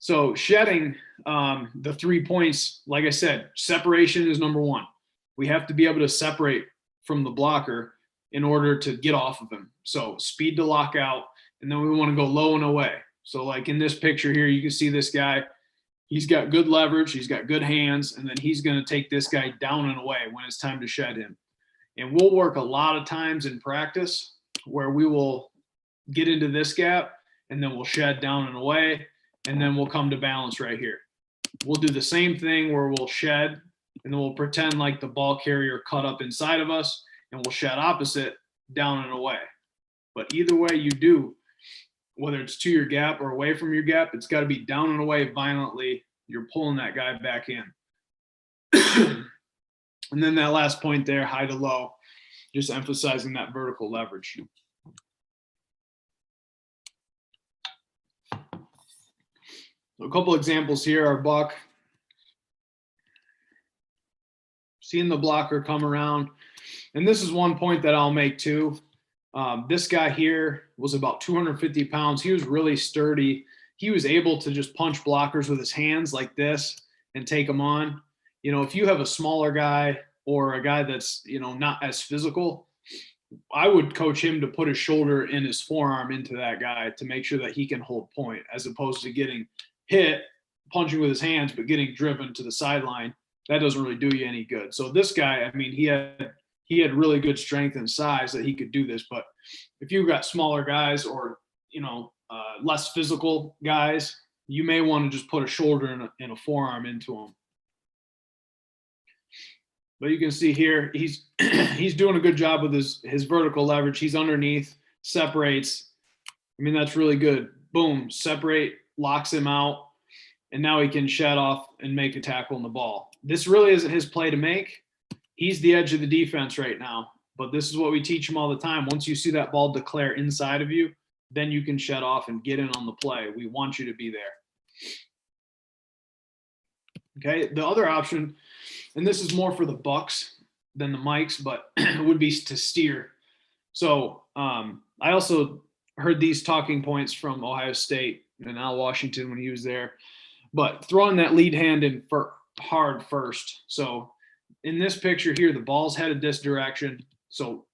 So shedding, the 3 points, like I said, separation is number one. We have to be able to separate from the blocker in order to get off of him. So speed to lock out, and then we want to go low and away. So like in this picture here, you can see this guy, he's got good leverage, he's got good hands, and then he's going to take this guy down and away when it's time to shed him. And we'll work a lot of times in practice where we will get into this gap, and then we'll shed down and away, and then we'll come to balance right here. We'll do the same thing where we'll shed, and then we'll pretend like the ball carrier cut up inside of us, and we'll shed opposite, down and away. But either way you do, whether it's to your gap or away from your gap, it's got to be down and away violently. You're pulling that guy back in. And then that last point there, high to low, just emphasizing that vertical leverage. A couple examples here are buck. Seeing the blocker come around. And this is one point that I'll make too. This guy here was about 250 pounds. He was really sturdy. He was able to just punch blockers with his hands like this and take them on. You know, if you have a smaller guy or a guy that's, you know, not as physical, I would coach him to put his shoulder and his forearm into that guy to make sure that he can hold point, as opposed to getting hit, punching with his hands, but getting driven to the sideline. That doesn't really do you any good. So this guy, I mean, he had really good strength and size that he could do this. But if you've got smaller guys or, you know, less physical guys, you may want to just put a shoulder and a forearm into them. But you can see here, he's doing a good job with his vertical leverage. He's underneath, separates. I mean, that's really good. Boom, separate, locks him out, and now he can shed off and make a tackle on the ball. This really isn't his play to make. He's the edge of the defense right now, but this is what we teach him all the time. Once you see that ball declare inside of you, then you can shed off and get in on the play. We want you to be there. Okay, the other option, and this is more for the bucks than the mics, but would be to steer. So I also heard these talking points from Ohio State and Al Washington when he was there, but throwing that lead hand in hard first. So in this picture here, the ball's headed this direction. So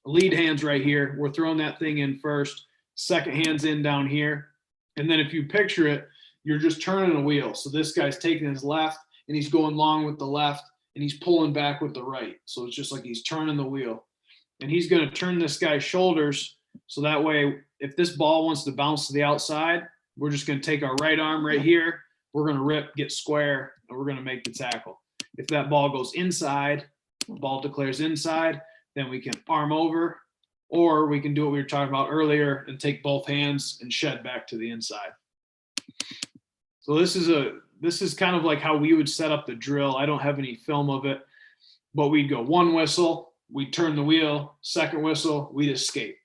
lead hand's right here. We're throwing that thing in first. Second hand's in down here. And then if you picture it, you're just turning a wheel. So this guy's taking his left and he's going long with the left and he's pulling back with the right. So it's just like he's turning the wheel. And he's going to turn this guy's shoulders. So that way, if this ball wants to bounce to the outside, we're just going to take our right arm right here. We're going to rip, get square, and we're going to make the tackle. If that ball goes inside, the ball declares inside, then we can arm over, or we can do what we were talking about earlier and take both hands and shed back to the inside. So this is kind of like how we would set up the drill. I don't have any film of it, but we'd go one whistle, we'd turn the wheel, second whistle, we'd escape.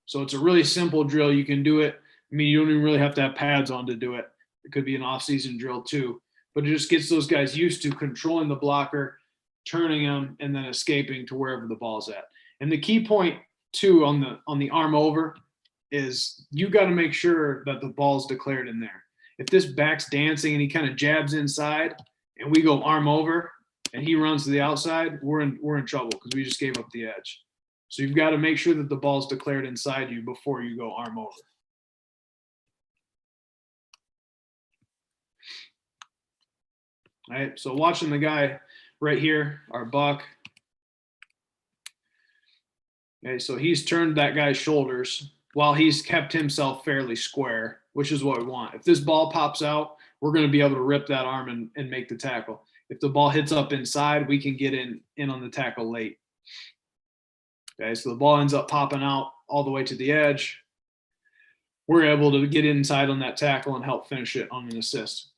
So it's a really simple drill. You can do it. I mean, you don't even really have to have pads on to do it. It could be an off-season drill too, but it just gets those guys used to controlling the blocker, turning them, and then escaping to wherever the ball's at. And the key point too on the arm over is you got to make sure that the ball's declared in there. If this back's dancing and he kind of jabs inside and we go arm over and he runs to the outside, we're in trouble because we just gave up the edge. So you've got to make sure that the ball's declared inside you before you go arm over. All right, so watching the guy right here, our buck. Okay, so he's turned that guy's shoulders while he's kept himself fairly square, which is what we want. If this ball pops out, we're going to be able to rip that arm and make the tackle. If the ball hits up inside, we can get in on the tackle late. Okay, so the ball ends up popping out all the way to the edge. We're able to get inside on that tackle and help finish it on an assist.